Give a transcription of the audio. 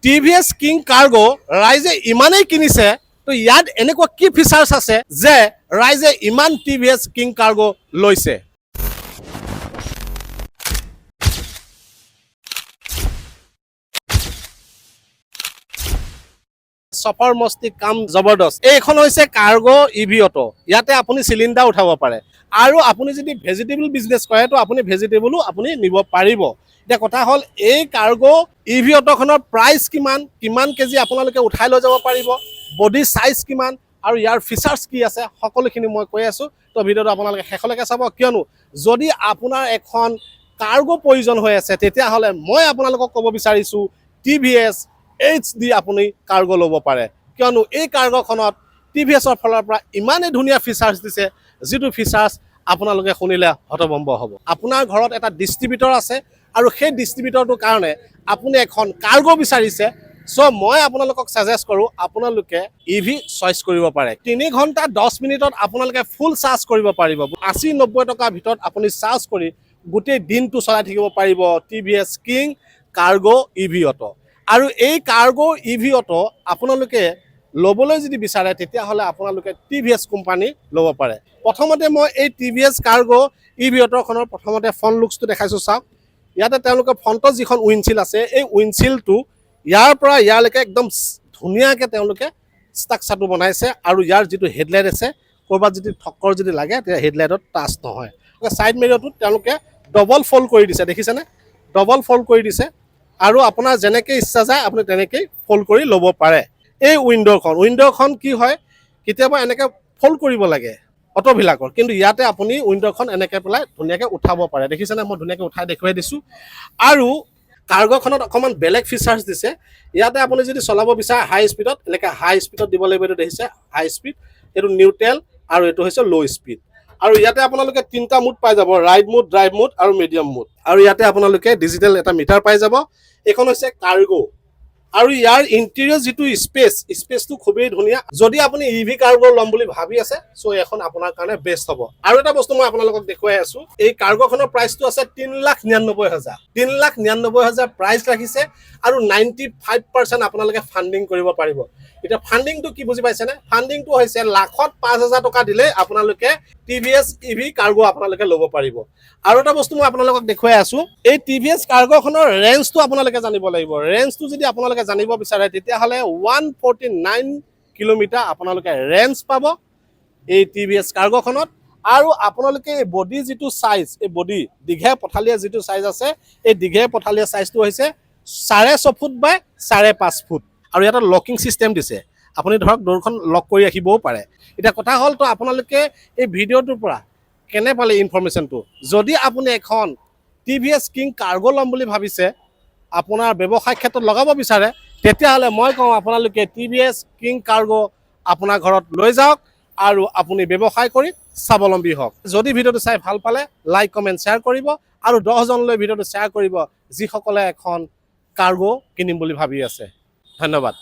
TVS king cargo ৰাইজে ইমানেই কিনিছে, তো ইয়াত এনেকুৱা কি ফিচাৰ্ছ আছে যে ৰাইজে ইমান টিভিএছ কিং কাৰ্গো লৈছে। চফৰ মস্তি কাম জবৰদস্ত। এইখন হৈছে কাৰ্গো ইভি অটো। ইয়াতে আপুনি চিলিণ্ডাৰ উঠাব পাৰে, আৰু আপুনি যদি ভেজিটেবল বিজনেছ কৰে তো আপুনি ভেজিটেবলো আপুনি নিব পাৰিব। এতিয়া কথা হ'ল এই কাৰ্গো ইভি অটোখনৰ প্ৰাইচ কিমান, কিমান কেজি আপোনালোকে উঠাই লৈ যাব পাৰিব, বডি চাইজ কিমান আৰু ইয়াৰ ফিচাৰ্ছ কি আছে, সকলোখিনি মই কৈ আছোঁ। তো ভিডিঅ'টো আপোনালোকে শেষলৈকে চাব, কিয়নো যদি আপোনাৰ এখন কাৰ্গো প্ৰয়োজন হৈ আছে তেতিয়াহ'লে মই আপোনালোকক ক'ব বিচাৰিছোঁ টিভিএছ HD আপুনি কাৰ্গো ল'ব পাৰে, কিয়নো এই কাৰ্গোখনত টিভিএছৰ ফালৰ পৰা ইমানেই ধুনীয়া ফিচাৰ্ছ দিছে, যিটো ফিচাৰ্ছ আপোনালোকে শুনিলে হতভম্ব হ'ব। আপোনাৰ ঘৰত এটা ডিষ্ট্ৰিবিউটৰ আছে আৰু সেই ডিষ্ট্ৰিবিউটৰটোৰ কাৰণে আপুনি এখন কাৰ্গো বিচাৰিছে, চ' মই আপোনালোকক ছাজেষ্ট কৰোঁ আপোনালোকে ইভি চইচ কৰিব পাৰে। 3 ঘণ্টা 10 মিনিটত আপোনালোকে ফুল চাৰ্জ কৰিব পাৰিব। 80-90 টকাৰ ভিতৰত আপুনি চাৰ্জ কৰি গোটেই দিনটো চলাই থাকিব পাৰিব TVS king cargo EV auto. আৰু এই কাৰ্গো ইভি অটো আপোনালোকে ল'বলৈ যদি বিচাৰে তেতিয়াহ'লে আপোনালোকে টিভিএছ কোম্পানী ল'ব পাৰে। প্ৰথমতে মই এই টিভিএছ কাৰ্গো ইভি অটোখনৰ প্ৰথমতে ফ্ৰণ্ট লুকছটো দেখাইছোঁ, চাওক। ইয়াতে তেওঁলোকে ফ্ৰণ্টত যিখন উইণ্ডচিল আছে, এই উইণ্ডচিলটো ইয়াৰ পৰা ইয়ালৈকে একদম ধুনীয়াকৈ তেওঁলোকে ষ্ট্ৰাকচাৰটো বনাইছে, আৰু ইয়াৰ যিটো হেডলাইট আছে ক'ৰবাত যদি ঠক্কৰ যদি লাগে তেতিয়া হেডলাইটত টাচ নহয়। ছাইড মিৰৰটোত তেওঁলোকে ডবল ফল্ড কৰি দিছে, দেখিছেনে? ডবল ফল্ড কৰি দিছে, আৰু আপোনাৰ যেনেকৈ ইচ্ছা যায় আপুনি তেনেকেই ফল্ড কৰি ল'ব পাৰে। এই উইণ্ড'খন কি হয়, কেতিয়াবা এনেকৈ ফল্ড কৰিব লাগে অটোবিলাকৰ, কিন্তু ইয়াতে আপুনি উইণ্ড'খন এনেকৈ পেলাই ধুনীয়াকৈ উঠাব পাৰে। দেখিছেনে? মই ধুনীয়াকৈ উঠাই দেখুৱাই দিছোঁ। আৰু কাৰ্গোখনত অকণমান বেলেগ ফিচাৰ্ছ দিছে। ইয়াতে আপুনি যদি চলাব বিচাৰে হাই স্পীডত, এনেকৈ হাই স্পীডত দিব লাগিব। এইটো দেখিছে হাই স্পীড, এইটো নিউট্ৰেল, আৰু এইটো হৈছে ল' স্পীড। আৰু ইয়াতে আপোনালোকে 3টা মুড পাই যাব, ৰাইড মুড, ড্ৰাইভ মুড আৰু মিডিয়াম মুড। আৰু ইয়াতে আপোনালোকে ডিজিটেল এটা মিটাৰ পাই যাব। এইখন হৈছে কাৰ্গো, আৰু ইয়াৰ ইণ্টেৰিয়ৰ যিটো স্পেচটো খুবেই ধুনীয়া। যদি আপুনি ইভি কাৰ্গো ল'ম বুলি ভাবি আছে, চ' এখন আপোনাৰ কাৰণে বেষ্ট হ'ব। আৰু এটা বস্তু মই আপোনালোকক দেখুৱাই আছোঁ, এই কাৰ্গোখনৰ প্ৰাইচটো আছে 3,99,000। 3,99,000 প্ৰাইচ ৰাখিছে, আৰু 95% আপোনালোকে ফাণ্ডিং কৰিব পাৰিব। এতিয়া ফাণ্ডিংটো কি বুজি পাইছেনে? ফাণ্ডিংটো হৈছে লাখত 5,000 টকা দিলে আপোনালোকে টিভিএছ ইভি কাৰ্গো আপোনালোকে ল'ব পাৰিব। আৰু এটা বস্তু মই আপোনালোকক দেখুৱাই আছোঁ, এই টিভিএছ কাৰ্গোখনৰ ৰেঞ্জটো আপোনালোকে জানিব লাগিব। ৰেঞ্জটো যদি আপোনালোকে জানিব বিচাৰে তেতিয়াহ'লে 149 কিলোমিটাৰ আপোনালোকে ৰেঞ্জ পাব এই টিভিএছ কাৰ্গোখনত। আৰু আপোনালোকে এই বডি যিটো চাইজ, এই বডি দীঘে পথালীয়া যিটো চাইজ আছে, এই দীঘে পথালীয়া চাইজটো হৈছে 6.5 ফুট বাই 5.5 ফুট। আৰু ইয়াতে লকিং ছিষ্টেম দিছে, আপুনি ধৰক দৌৰখন লক কৰি ৰাখিবও পাৰে। এতিয়া কথা হ'ল, তো আপোনালোকে এই ভিডিঅ'টোৰ পৰা কেনে পালে ইনফৰমেশ্যনটো? যদি আপুনি এখন টিভিএছ কিং কাৰ্গো ল'ম বুলি ভাবিছে, আপোনাৰ ব্যৱসায় ক্ষেত্ৰত লগাব বিচাৰে, তেতিয়াহ'লে মই কওঁ আপোনালোকে টিভিএছ কিং কাৰ্গো আপোনাৰ ঘৰত লৈ যাওক, আৰু আপুনি ব্যৱসায় কৰি স্বাৱলম্বী হওক। যদি ভিডিঅ'টো চাই ভাল পালে লাইক, কমেণ্ট, শ্বেয়াৰ কৰিব, আৰু 10জনলৈ ভিডিঅ'টো শ্বেয়াৰ কৰিব যিসকলে এখন কাৰ্গো কিনিম বুলি ভাবি আছে। ধন্যবাদ।